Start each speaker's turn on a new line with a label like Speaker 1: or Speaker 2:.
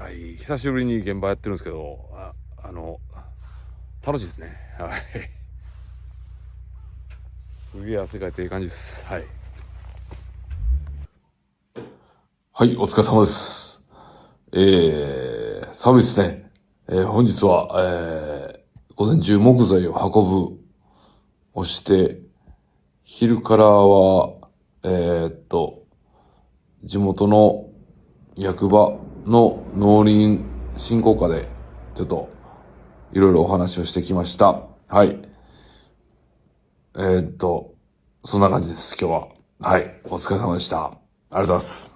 Speaker 1: はい、久しぶりに現場やってるんですけど、楽しいですね。はい。すげえ汗かいていい感じです。はい。はい、お疲れ様です。寒いですね。本日は、午前中木材を運ぶをして、昼からは、地元の役場の農林振興課で、ちょっと、いろいろお話をしてきました。はい。そんな感じです、今日は。はい。お疲れ様でした。ありがとうございます。